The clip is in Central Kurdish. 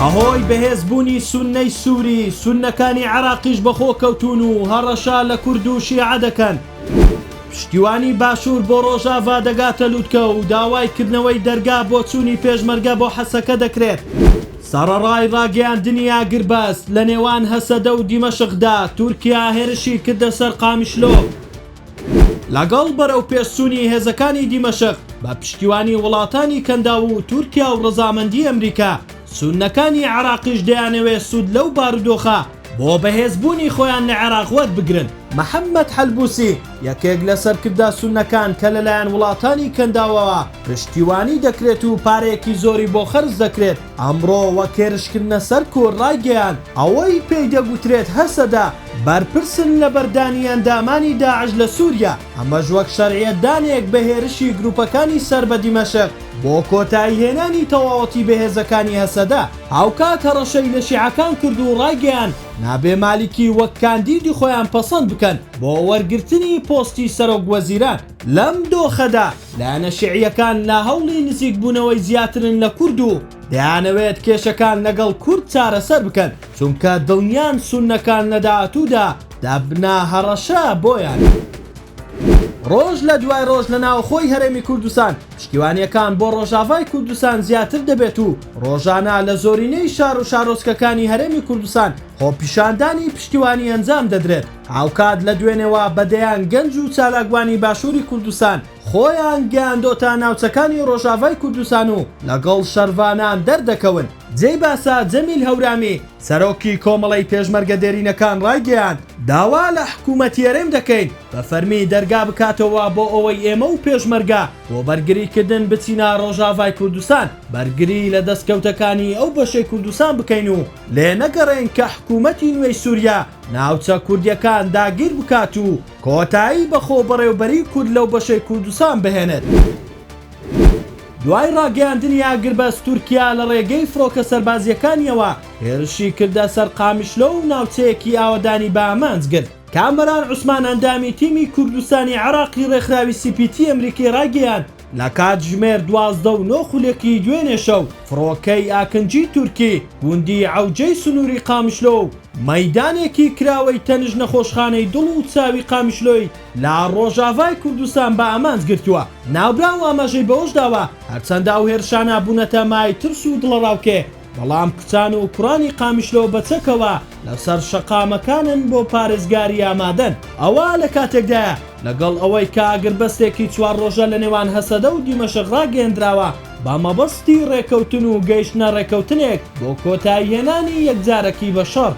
ئەهۆی بەهێزبوونی سوننەی سووری سوننەکانی عێراقیش بەخۆ کەوتون و هەڕەشا لە کورد و شیعە دەکەن. پشتیوانی باشوور بۆ ڕۆژاوا دەگاتە لووتکە و داوای کردنەوەی دەرگا بۆ چوونی پێشمەرگە بۆ حەسەکە دەکرێت. سەرەڕای ڕاگەیاندنی ئاگربەست لە نێوان هەسەدە و دیمەشقدا تورکیا هێرشی کردە سەر قامیشلۆ. لەگەڵ بەرەو پێشچوونی هێزەکانی دیمەشق بە پشتیوانی وڵاتانی کەندا و تورکیا و ڕەزامەندی ئەمریکا سوننەکانی عێراقیش دەیانەوێت سوود لەو بارودۆخە بۆ بەهێزبوونی خۆیان لە عێراق وەرد بگرن. محەممەد حەلبووسی یەکێک لە سەرکردا سوننەکان کە لەلایەن وڵاتانی کەنداوەوە پشتیوانی دەکرێت و پارەیەکی زۆری بۆ خەرج دەکرێت. ئەمڕۆ وە کێرشکردنە سەر کوور ڕایگەیان ئەوەی پێی دەگوترێت هەسەدا بەرپرسن لە بەردانی ئەندامانی داعش لە سووریا. ئەمەش وەک شەرعیەتدانێک بە هێرشی گروپەکانی سەر بە دیمەشق بۆ کۆتایی هێنانی تەواوەتی بەهێزەکانی هەسەدا. هاوکات هەڕەشەی لە شیعەکان کرد و ڕایگەیان نابێ مالیکی وەک کاندیدی خۆیان پەسەند بکەن بۆ وەرگرتنی پۆستی سەرۆک وەزیران. لەم دۆخەدا لایەنە شیعیەکان لە هەوڵی نزیک بوونەوەی زیاترن لە کورد و دەیانەوێت کێشەکان لەگەڵ کورد چارەسەر بکەن چونکە دڵنیان سوننەکان لە داهاتوودا دەبنا هەڕەشە بۆیان. ڕۆژ لە دوای ڕۆژ لە ناوخۆی هەرێمی کوردستان پشتیوانیەکان بۆ ڕۆژاوای کوردستان زیاتر دەبێت و ڕۆژانە لە زۆرینەی شار و شارۆچکەکانی هەرێمی کوردستان خۆپیشاندانی پشتیوانی ئەنجام دەدرێت. هاوکات لە دوێنێەوە بەدەیان گەنج و چالاکوانی باشووری کوردستان خۆیان گەیاندۆتە ناوچەکانی ڕۆژاوای کوردستان و لەگەڵ شەروانان دەردەکەون. جێی باسا جەمیل هەورامی سەرۆکی کۆمەڵی پێشمەرگە دێرینەکان ڕایگەیاند داوا لە حکوومەتی هەرێم دەکەین بە فەرمی دەرگا بکاتەوە بۆ ئەوەی ئێمە و پێشمەرگە بۆ بەرگریکردن بچینە ڕۆژاوای کوردستان بەرگری لە دەستکەوتەکانی ئەو بەشەی کوردستان بکەین و لێ نەگەڕێن کە حکوومەتی نوێی سووریا ناوچە کوردیەکان داگیر بکات و کۆتایی بەخۆ بەڕێوبەری کورد لەو بەشەی کوردستان بهێنێت. دوای ڕاگەیاندنی ئاگربەست تورکیا لە ڕێگەی فڕۆکە سەربازیەکانیەوە هێرشی کردە سەر قامیشلۆ و ناوچەیەکی ئاوەدانی بە ئامانجگرت. کامەران عوسمان ئەندامی تیمی کوردستانی عێراقی ڕێکخراوی CPT ئەمریکی ڕاگەیاند لە کات ژمێر 12:09 خولێکی دوێنێ شەو فڕۆکەی ئاکنجی تورکی گوندی عەوجەی سنووری قامیشلۆ و مەیدانێکی کراوەی تەنژ نەخۆشخانەی دڵ و چاوی قامیشلۆی لە ڕۆژاوای کوردستان بە ئامانج گرتووە. ناوبراو ئاماژەی بەوەش داوە هەرچەندە ئەو هێرشانە بوونەتە مای ترس و دڵەڕاوکێ بەڵام کچان و کوڕانی قامیشلۆ بەچەکەوە لەسەر شەقامەکانن بۆ پارێزگاری ئامادەن. ئەوە لە کاتێکدایە لەگەڵ ئەوەی کە ئاگربەستێکی 4 ڕۆژە لە نێوان هەسەدە و دیمەشق ڕاگەیەندراوە بە مەبەستی ڕێکەوتن و گەیشتنە ڕێکەوتنێک بۆ کۆتایی هێنانی یەکجارەکی بەشەڕ.